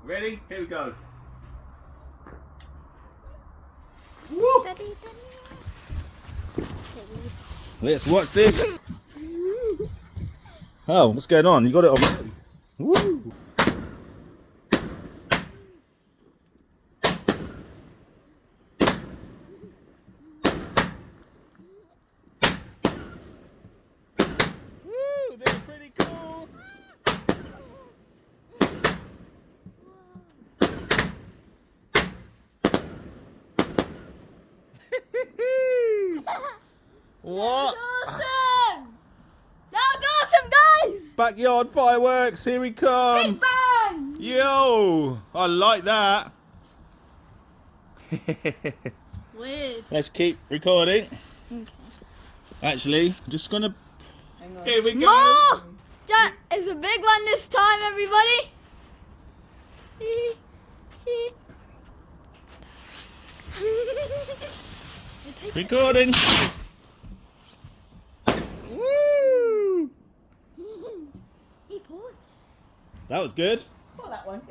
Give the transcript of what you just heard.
Ready? Here we go. Woo! Let's watch this. Oh, what's going on? You got it already. Woo! Woo! They're pretty cool. What? Awesome! That was awesome, guys! Backyard fireworks, here we come. Big bang! Yo, I like that. Weird. Let's keep recording. Okay. Actually, just gonna. Here we go. More! That is a big one this time, everybody. Recording. Woo! He paused. That was good. Well, that one.